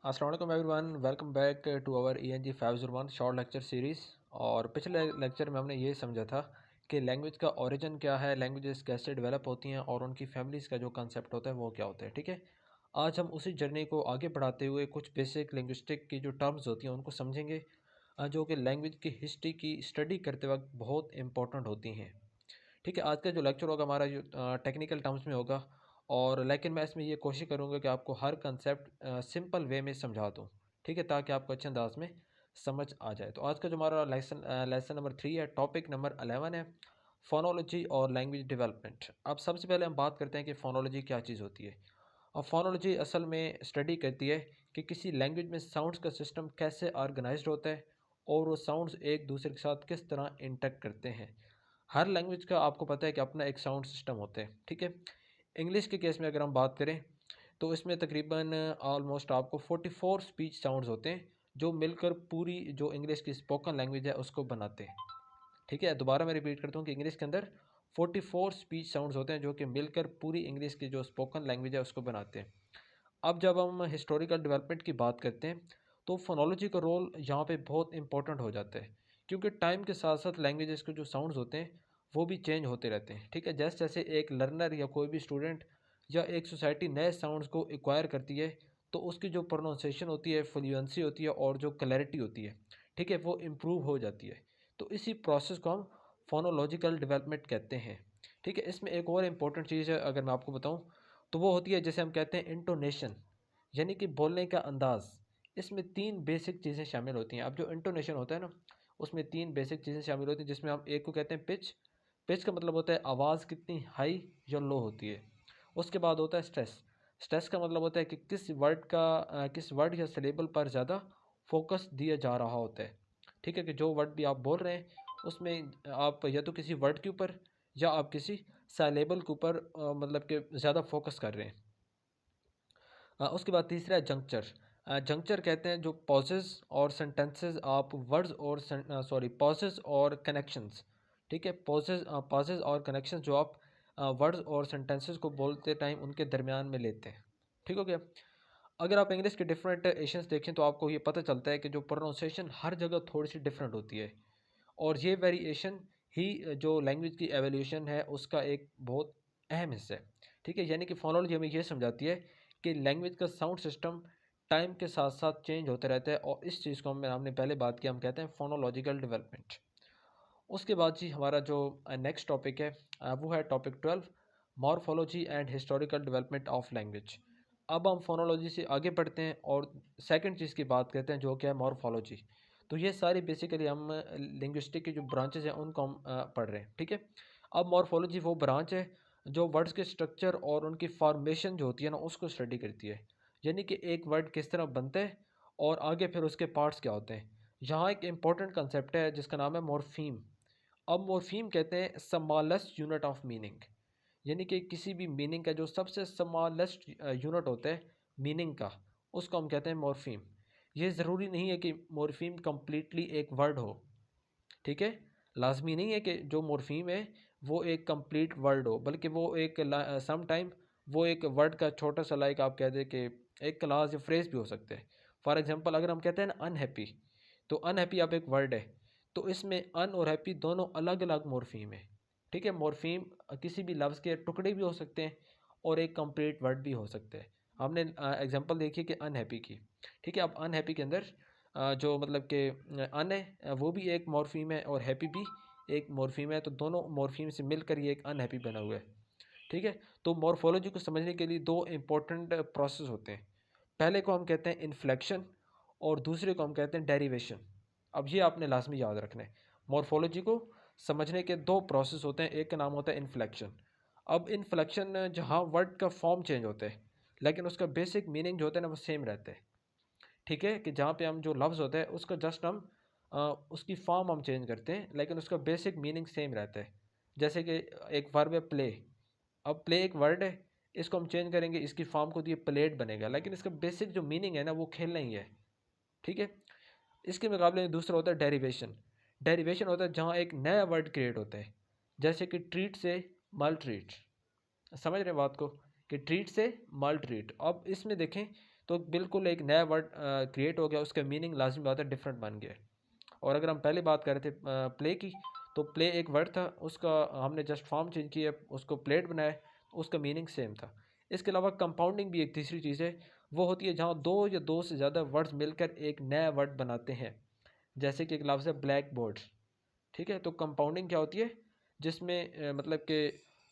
अस्सलाम वालेकुम everyone, welcome back to our ENG 501 short lecture series. और पिछले लेक्चर में हमने ये समझा था कि लैंग्वेज का ओरिजिन क्या है, लैंग्वेजेस कैसे डेवलप होती हैं और उनकी फैमिलीज़ का जो कंसेप्ट होता है वो क्या होता है। ठीक है, आज हम उसी जर्नी को आगे बढ़ाते हुए कुछ बेसिक लिंग्विस्टिक की जो टर्म्स होती हैं उनको समझेंगे, जो कि लैंग्वेज की हिस्ट्री की स्टडी करते वक्त बहुत इंपॉर्टेंट होती हैं। ठीक है, आज का जो लेक्चर होगा हमारा जो टेक्निकल टर्म्स में होगा, और लेकिन मैं इसमें ये कोशिश करूँगा कि आपको हर कंसेप्ट सिंपल वे में समझा दूँ। ठीक है, ताकि आपको अच्छे अंदाज में समझ आ जाए। तो आज का जो हमारा लेसन नंबर 3 है, टॉपिक नंबर 11 है फ़ोनोलॉजी और लैंग्वेज डेवलपमेंट। अब सबसे पहले हम बात करते हैं कि फ़ोनोलॉजी क्या चीज़ होती है। और फ़ोनोलॉजी असल में स्टडी करती है कि किसी लैंग्वेज में साउंड्स का सिस्टम कैसे ऑर्गेनाइज्ड होता है और वो साउंड्स एक दूसरे के साथ किस तरह इंटरेक्ट करते हैं। हर लैंग्वेज का आपको पता है कि अपना एक साउंड सिस्टम होता है। ठीक है, इंग्लिश के केस में अगर हम बात करें तो इसमें तकरीबन ऑलमोस्ट आपको 44 स्पीच साउंड्स होते हैं जो मिलकर पूरी जो इंग्लिश की स्पोकन लैंग्वेज है उसको बनाते हैं। ठीक है, दोबारा मैं रिपीट करता हूँ कि इंग्लिश के अंदर 44 स्पीच साउंड्स होते हैं जो कि मिलकर पूरी इंग्लिश की जो स्पोकन लैंग्वेज है उसको बनाते हैं। अब जब हम हिस्टोरिकल डेवलपमेंट की बात करते हैं तो फोनोलॉजी का रोल यहाँ पे बहुत इंपॉर्टेंट हो जाता है, क्योंकि टाइम के साथ साथ लैंग्वेजेस के जो साउंड्स होते हैं वो भी चेंज होते रहते हैं। ठीक है, जैसे जैसे एक लर्नर या कोई भी स्टूडेंट या एक सोसाइटी नए साउंड्स को एक्वायर करती है तो उसकी जो प्रोनाउंसिएशन होती है, फ्लुएंसी होती है और जो क्लैरिटी होती है, ठीक है, वो इम्प्रूव हो जाती है। तो इसी प्रोसेस को हम फोनोलॉजिकल डेवलपमेंट कहते हैं। ठीक है, इसमें एक और इम्पॉर्टेंट चीज़ है अगर मैं आपको बताऊँ तो वो होती है जैसे हम कहते हैं इंटोनेशन, यानी कि बोलने का अंदाज़। इसमें 3 बेसिक चीज़ें शामिल होती हैं। अब जो इंटोनेशन होता है ना, उसमें 3 बेसिक चीज़ें शामिल होती हैं, जिसमें हम एक को कहते हैं पिच। पिच का मतलब होता है आवाज़ कितनी हाई या लो होती है। उसके बाद होता है स्ट्रेस। स्ट्रेस का मतलब होता है कि किस वर्ड या सिलेबल पर ज़्यादा फोकस दिया जा रहा होता है। ठीक है, कि जो वर्ड भी आप बोल रहे हैं उसमें आप या तो किसी वर्ड के ऊपर या आप किसी सिलेबल के ऊपर मतलब कि ज़्यादा फोकस कर रहे हैं। उसके बाद तीसरा है जंक्चर। जंक्चर कहते हैं जो पॉजेज़ और सेंटेंसेस आप वर्ड्स और पॉजेज़ और कनेक्शंस। ठीक है, पॉजेज़ और कनेक्शंस जो आप वर्ड्स और सेंटेंसेस को बोलते टाइम उनके दरमियान में लेते हैं। ठीक हो गया। अगर आप इंग्लिश के डिफरेंट एशंस देखें तो आपको ये पता चलता है कि जो प्रोनाउंसिएशन हर जगह थोड़ी सी डिफरेंट होती है, और ये वेरिएशन ही जो लैंग्वेज की एवोल्यूशन है उसका एक बहुत अहम हिस्सा है। ठीक है, यानी कि फोनोलॉजी हमें ये समझाती है कि लैंग्वेज का साउंड सिस्टम टाइम के साथ साथ चेंज होते रहता है, और इस चीज़ को हमने पहले बात किया, हम कहते हैं फोनोलॉजिकल डेवलपमेंट। उसके बाद जी हमारा जो नेक्स्ट टॉपिक है वो है topic 12, morphology and historical development of language. अब हम फोनोलॉजी से आगे बढ़ते हैं और सेकंड चीज़ की बात करते हैं जो कि है मॉर्फोलॉजी। तो ये सारी बेसिकली हम लिंग्विस्टिक की जो ब्रांचेस हैं उनको हम पढ़ रहे हैं। ठीक है, अब मॉर्फोलॉजी वो ब्रांच है जो वर्ड्स के स्ट्रक्चर और उनकी फॉर्मेशन जो होती है ना उसको स्टडी करती है, यानी कि एक वर्ड किस तरह बनता है और आगे फिर उसके पार्ट्स क्या होते हैं। यहाँ एक इम्पॉर्टेंट कंसेप्ट है जिसका नाम है मॉर्फीम। अब मॉर्फीम कहते हैं स्मॉलेस्ट यूनिट ऑफ मीनिंग, यानी कि किसी भी मीनिंग का जो सबसे स्मॉलेस्ट यूनिट होता है मीनिंग का, उसको हम कहते हैं मॉर्फीम। ये ज़रूरी नहीं है कि मॉर्फीम कम्प्लीटली एक वर्ड हो। ठीक है, लाजमी नहीं है कि जो मॉर्फीम है वो एक कंप्लीट वर्ड हो, बल्कि वो एक सम टाइम वो एक वर्ड का छोटा सा लाइक आप कह दें कि एक क्लास या फ्रेज भी हो सकते हैं। फॉर एग्जांपल अगर हम कहते हैं ना अनहैप्पी, तो अनहैप्पी अब एक वर्ड है, तो इसमें अन और हैप्पी दोनों अलग अलग मॉर्फीम है। ठीक है, मॉर्फीम किसी भी लफ्ज़ के टुकड़े भी हो सकते हैं और एक कंप्लीट वर्ड भी हो सकते हैं। हमने एग्जांपल देखी कि अनहैप्पी की। ठीक है, अब अनहैप्पी के अंदर जो मतलब कि अन है वो भी एक मॉर्फीम है और हैप्पी भी एक मॉर्फीम है, तो दोनों मॉर्फीम से मिलकर ये एक अनहैप्पी बना हुआ है। ठीक है, तो मॉर्फोलॉजी को समझने के लिए दो इम्पोर्टेंट प्रोसेस होते हैं। पहले को हम कहते हैं इन्फ्लेक्शन और दूसरे को हम कहते हैं डेरिवेशन। अब ये आपने लाजमी याद रखना है, मॉर्फोलॉजी को समझने के दो प्रोसेस होते हैं, एक का नाम होता है इन्फ्लेक्शन। अब इन्फ्लेक्शन जहाँ वर्ड का फॉर्म चेंज होता है लेकिन उसका बेसिक मीनिंग जो होता है ना वो सेम रहता है। ठीक है, कि जहाँ पे हम जो लफ्ज़ होता है उसका जस्ट हम उसकी फॉर्म हम चेंज करते हैं लेकिन उसका बेसिक मीनिंग सेम रहता है। जैसे कि एक वर्ब है प्ले। अब प्ले एक वर्ड है, इसको हम चेंज करेंगे, इसकी फॉर्म को दिए प्लेट बनेगा, लेकिन इसका बेसिक जो मीनिंग है ना वो खेलना ही है। ठीक है, इसके मुकाबले में दूसरा होता है डेरिवेशन। डेरिवेशन होता है जहाँ एक नया वर्ड क्रिएट होता है, जैसे कि ट्रीट से मल ट्रीट। समझ रहे हैं बात को, कि ट्रीट से मल ट्रीट। अब इसमें देखें तो बिल्कुल एक नया वर्ड क्रिएट हो गया, उसका मीनिंग लाजमी बात है डिफरेंट बन गया। और अगर हम पहले बात कर रहे थे प्ले की, तो प्ले एक वर्ड था, उसका हमने जस्ट फॉर्म चेंज किया, उसको प्लेट बनाया, उसका मीनिंग सेम था। इसके अलावा कंपाउंडिंग भी एक तीसरी चीज़ है, वो होती है जहाँ दो या दो से ज़्यादा वर्ड्स मिलकर एक नया वर्ड बनाते हैं। जैसे कि एक लफ्ज़ है ब्लैक बोर्ड, ठीक है। तो कंपाउंडिंग क्या होती है, जिसमें मतलब कि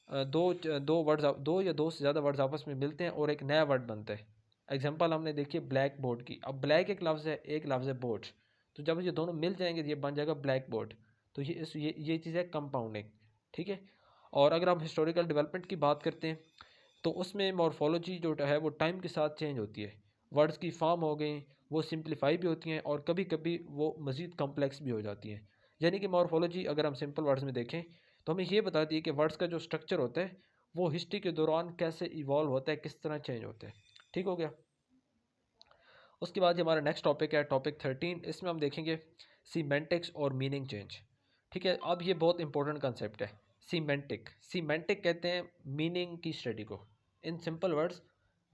दो वर्ड्स, दो या दो से ज़्यादा वर्ड्स आपस में मिलते हैं और एक नया वर्ड बनता है। एग्जांपल हमने देखी ब्लैक बोर्ड की। अब ब्लैक एक लफ्ज़ है, एक लफ्ज़ है बोर्ड, तो जब ये दोनों मिल जाएंगे तो ये बन जाएगा ब्लैक बोर्ड। तो ये चीज़ है कंपाउंडिंग, ठीक है। और अगर हम हिस्टोरिकल डेवलपमेंट की बात करते हैं, तो उसमें मॉर्फोलॉजी जो है वो टाइम के साथ चेंज होती है। वर्ड्स की फॉर्म हो गई, वो सिंप्लीफाई भी होती हैं और कभी कभी वो मज़ीद कॉम्प्लेक्स भी हो जाती हैं। यानी कि मॉर्फोलॉजी अगर हम सिंपल वर्ड्स में देखें तो हमें ये बताती है कि वर्ड्स का जो स्ट्रक्चर होता है वो हिस्ट्री के दौरान कैसे इवॉल्व होता है, किस तरह चेंज होता है। ठीक हो गया। उसके बाद हमारा नेक्स्ट टॉपिक है टॉपिक 13। इसमें हम देखेंगे सीमेंटिक्स और मीनिंग चेंज। ठीक है, अब ये बहुत इंपॉर्टेंट कंसेप्ट है। सीमेंटिक कहते हैं मीनिंग की स्टडी को। इन सिंपल वर्ड्स,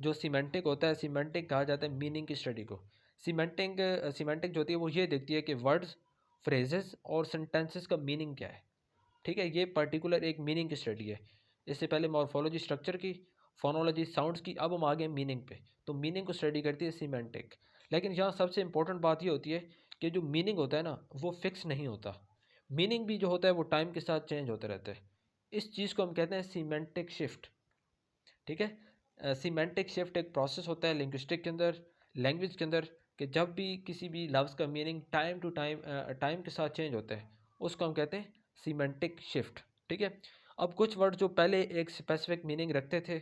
जो सीमेंटिक होता है, सीमेंटिक कहा जाता है मीनिंग की स्टडी को। सीमेंटिक जो होती है वो ये देखती है कि वर्ड्स, फ्रेजेस और सेंटेंसेस का मीनिंग क्या है। ठीक है, ये पर्टिकुलर एक मीनिंग की स्टडी है। इससे पहले मॉर्फोलॉजी स्ट्रक्चर की, फोनोलॉजी साउंड्स की, अब हम आ गए मीनिंग पे। तो मीनिंग को स्टडी करती है सीमेंटिक। लेकिन यहाँ सबसे इंपॉर्टेंट बात ये होती है कि जो मीनिंग होता है ना वो फिक्स नहीं होता। मीनिंग भी जो होता है वो टाइम के साथ चेंज होता रहता है। इस चीज़ को हम कहते हैं सीमेंटिक शिफ्ट। ठीक है, सीमेंटिक शिफ्ट एक प्रोसेस होता है लिंग्विस्टिक के अंदर, लैंग्वेज के अंदर, कि जब भी किसी भी लफ्ज़ का मीनिंग टाइम टू टाइम के साथ चेंज होता है, उसको हम कहते हैं सीमेंटिक शिफ्ट। ठीक है, अब कुछ वर्ड जो पहले एक स्पेसिफिक मीनिंग रखते थे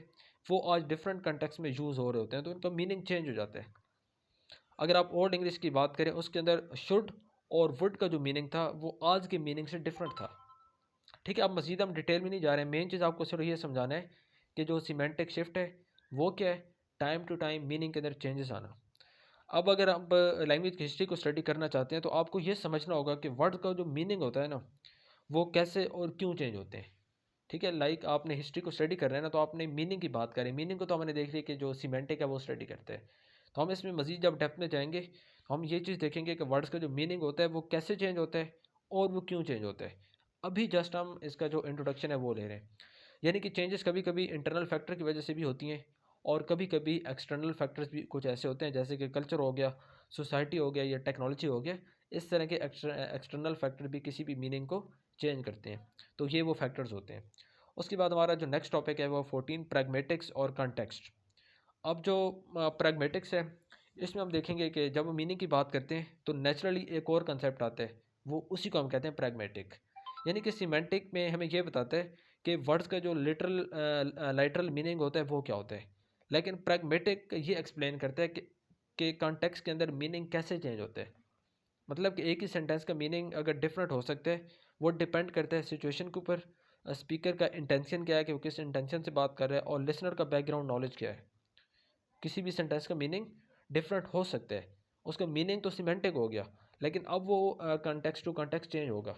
वो आज डिफरेंट कंटेक्स्ट में यूज़ हो रहे होते हैं, तो उनका मीनिंग चेंज हो जाता है। अगर आप ओल्ड इंग्लिश की बात करें, उसके अंदर शुड और वुड का जो मीनिंग था वो आज के मीनिंग से डिफरेंट था। ठीक है, अब मज़ीद हम डिटेल में नहीं जा रहे हैं, मेन चीज़ आपको सिर्फ ये समझाना है कि जो सीमेंटिक शिफ्ट है वो क्या है, टाइम टू टाइम मीनिंग के अंदर चेंजेस आना। अब अगर आप लैंग्वेज की हिस्ट्री को स्टडी करना चाहते हैं तो आपको ये समझना होगा कि वर्ड का जो मीनिंग होता है ना वो कैसे और क्यों चेंज होते हैं। ठीक है, लाइक आपने हिस्ट्री को स्टडी कर रहे हैं ना, तो आपने मीनिंग की बात करें, मीनिंग को तो हमने देख लिया कि जो सीमेंटिक है वो स्टडी करते हैं। तो हम इसमें मज़ीद जब डेप्थ में जाएंगे तो हम ये चीज़ देखेंगे कि वर्ड्स का जो मीनिंग होता है वो कैसे चेंज होता है और वो क्यों चेंज होता है। अभी जस्ट हम इसका जो इंट्रोडक्शन है वो ले रहे हैं। यानी कि चेंजेस कभी कभी इंटरनल फैक्टर की वजह से भी होती हैं और कभी कभी एक्सटर्नल फैक्टर्स भी कुछ ऐसे होते हैं, जैसे कि कल्चर हो गया, सोसाइटी हो गया या टेक्नोलॉजी हो गया। इस तरह के एक्सटर्नल फैक्टर भी किसी भी मीनिंग को चेंज करते हैं। तो ये वो फैक्टर्स होते हैं। उसके बाद हमारा जो नेक्स्ट टॉपिक है वो 14 प्रैग्मेटिक्स और कॉन्टेक्स्ट। अब जो प्रैग्मेटिक्स है, इसमें हम देखेंगे कि जब हम मीनिंग की बात करते हैं तो नेचुरली एक और कंसेप्ट आता है, वो उसी को हम कहते हैं प्रैग्मेटिक। यानी कि सीमेंटिक में हमें ये बताता है कि वर्ड्स का जो लिटरल मीनिंग होता है वो क्या होता है। लेकिन प्रैग्मेटिक ये एक्सप्लेन करता है कि कॉन्टेक्स्ट के अंदर मीनिंग कैसे चेंज होता है। मतलब कि एक ही सेंटेंस का मीनिंग अगर डिफरेंट हो सकता है, वो डिपेंड करता है सिचुएशन के ऊपर, स्पीकर का इंटेंशन क्या है कि वो किस इंटेंशन से बात कर रहा है, और लिसनर का बैकग्राउंड नॉलेज क्या है। किसी भी सेंटेंस का मीनिंग डिफरेंट हो सकता है, उसका मीनिंग तो सिमेंटिक हो गया, लेकिन अब वो कॉन्टेक्स्ट टू कॉन्टेक्स्ट चेंज होगा।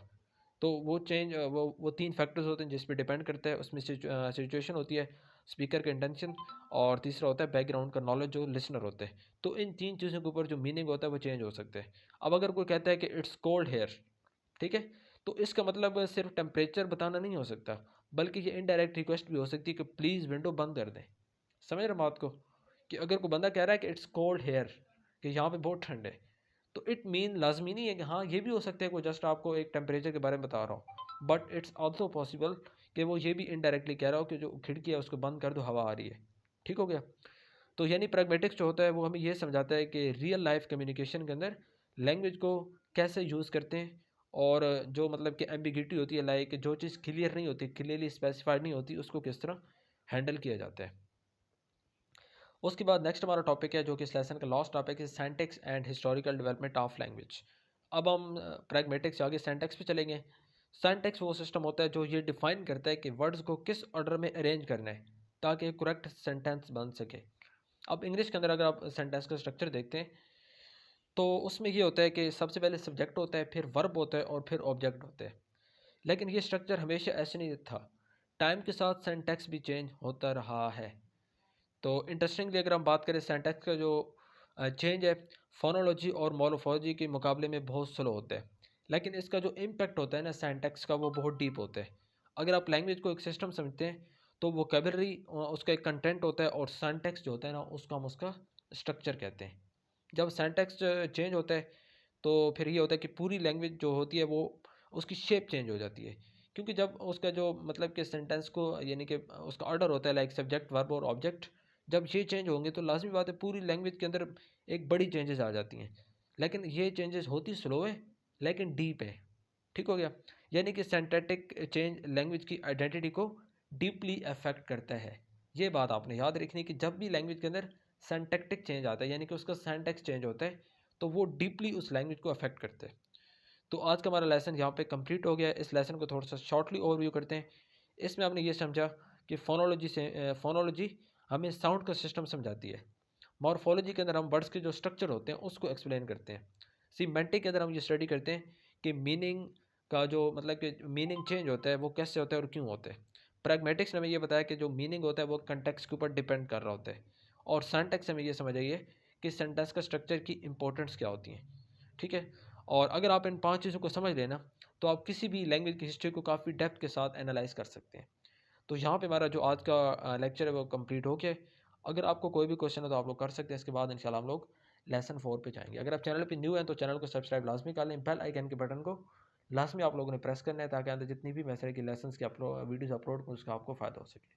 तो वो चेंज वो तीन फैक्टर्स होते हैं जिस पे डिपेंड करता है। उसमें सिचुएशन होती है, स्पीकर का इंटेंशन, और तीसरा होता है बैकग्राउंड का नॉलेज जो लिसनर होते हैं। तो इन तीन चीज़ों के ऊपर जो मीनिंग होता है वो चेंज हो सकता है। अब अगर कोई कहता है कि इट्स कोल्ड हेयर, ठीक है, तो इसका मतलब सिर्फ टेम्परेचर बताना नहीं हो सकता, बल्कि ये इनडायरेक्ट रिक्वेस्ट भी हो सकती है कि प्लीज़ विंडो बंद कर दें। समझ रहे बात को, कि अगर कोई बंदा कह रहा है कि इट्स कोल्ड हेयर, कि यहाँ पे बहुत ठंड है, तो इट मीन लाजमी नहीं है कि हाँ ये भी हो सकता है कोई जस्ट आपको एक टेम्परेचर के बारे में बता रहा हो, बट इट्स ऑल्सो पॉसिबल कि वो ये भी इनडायरेक्टली कह रहा हो कि जो खिड़की है उसको बंद कर दो, हवा आ रही है। ठीक हो गया। तो यानी प्रैग्मेटिक्स जो होता है वो हमें ये समझाता है कि रियल लाइफ कम्युनिकेशन के अंदर लैंग्वेज को कैसे यूज़ करते हैं, और जो मतलब कि एम्बिगिटी होती है, लाइक जो चीज़ क्लियर नहीं होती, क्लियरली स्पेसिफाइड नहीं होती, उसको किस तरह हैंडल किया जाता है। उसके बाद नेक्स्ट हमारा टॉपिक है जो कि इस लेसन का लास्ट टॉपिक है, syntax and historical development of language. अब हम प्रैग्मेटिक्स से आगे सेंटेक्स पे चलेंगे। सेंटेक्स वो सिस्टम होता है जो ये डिफाइन करता है कि वर्ड्स को किस ऑर्डर में अरेंज करना है ताकि एक करेक्ट सेंटेंस बन सके। अब इंग्लिश के अंदर अगर आप सेंटेंस का स्ट्रक्चर देखते हैं तो उसमें ये होता है कि सबसे पहले सब्जेक्ट होता है, फिर वर्ब होता है और फिर ऑब्जेक्ट होता है। लेकिन ये स्ट्रक्चर हमेशा ऐसे नहीं था, टाइम के साथ सेंटेक्स भी चेंज होता रहा है। तो इंटरेस्टिंगली अगर हम बात करें सिंटैक्स का जो चेंज है फोनोलॉजी और मोर्फोलॉजी के मुकाबले में बहुत स्लो होता है, लेकिन इसका जो इम्पैक्ट होता है ना सिंटैक्स का वो बहुत डीप होता है। अगर आप लैंग्वेज को एक सिस्टम समझते हैं तो वोकेबलरी उसका एक कंटेंट होता है और सिंटैक्स जो होता है ना उसका हम उसका स्ट्रक्चर कहते हैं। जब सिंटैक्स चेंज होता है तो फिर ये होता है कि पूरी लैंग्वेज जो होती है वो उसकी शेप चेंज हो जाती है, क्योंकि जब उसका जो मतलब कि सेंटेंस को यानी कि उसका ऑर्डर होता है लाइक सब्जेक्ट वर्ब और ऑब्जेक्ट, जब ये चेंज होंगे तो लाजमी बात है पूरी लैंग्वेज के अंदर एक बड़ी चेंजेस आ जाती हैं। लेकिन ये चेंजेस होती स्लो है लेकिन डीप है। ठीक हो गया। यानी कि सिंटैक्टिक चेंज लैंग्वेज की आइडेंटिटी को डीपली अफेक्ट करता है। ये बात आपने याद रखनी कि जब भी लैंग्वेज के अंदर सिंटैक्टिक चेंज आता है यानी कि उसका सिंटैक्स चेंज होता है तो वो डीपली उस लैंग्वेज को अफेक्ट करता है। तो आज का हमारा लेसन यहाँ पे कंप्लीट हो गया है। इस लेसन को थोड़ा सा शॉर्टली ओवरव्यू करते हैं। इसमें आपने ये समझा कि फोनोलॉजी हमें साउंड का सिस्टम समझाती है। मॉर्फोलॉजी के अंदर हम वर्ड्स के जो स्ट्रक्चर होते हैं उसको एक्सप्लेन करते हैं। सिमेंटिक के अंदर हम ये स्टडी करते हैं कि मीनिंग का जो मतलब कि मीनिंग चेंज होता है वो कैसे होता है और क्यों होता है। प्रैग्मेटिक्स ने हमें ये बताया कि जो मीनिंग होता है वो कंटेक्स्ट के ऊपर डिपेंड कर रहा होता है। और सिंटैक्स से हमें ये समझ आइए कि सेंटेंस का स्ट्रक्चर की इंपॉर्टेंस क्या होती है। ठीक है। और अगर आप इन 5 चीज़ों को समझ लेना तो आप किसी भी लैंग्वेज की हिस्ट्री को काफ़ी डेप्थ के साथ एनालाइज कर सकते हैं। तो यहाँ पे हमारा जो आज का लेक्चर है वो कंप्लीट हो गया है। अगर आपको कोई भी क्वेश्चन है तो आप लोग कर सकते हैं। इसके बाद इंशाल्लाह हम लोग लेसन 4 पे जाएंगे। अगर आप चैनल पे न्यू हैं तो चैनल को सब्सक्राइब लाजमी कर लें। बेल आइकन के बटन को लाजमी आप लोगों ने प्रेस करना है ताकि आगे जितनी भी मैं इस तरह की लेसन की वीडियोज़ अपलोड करूँ उसका आपको फ़ायदा हो सके।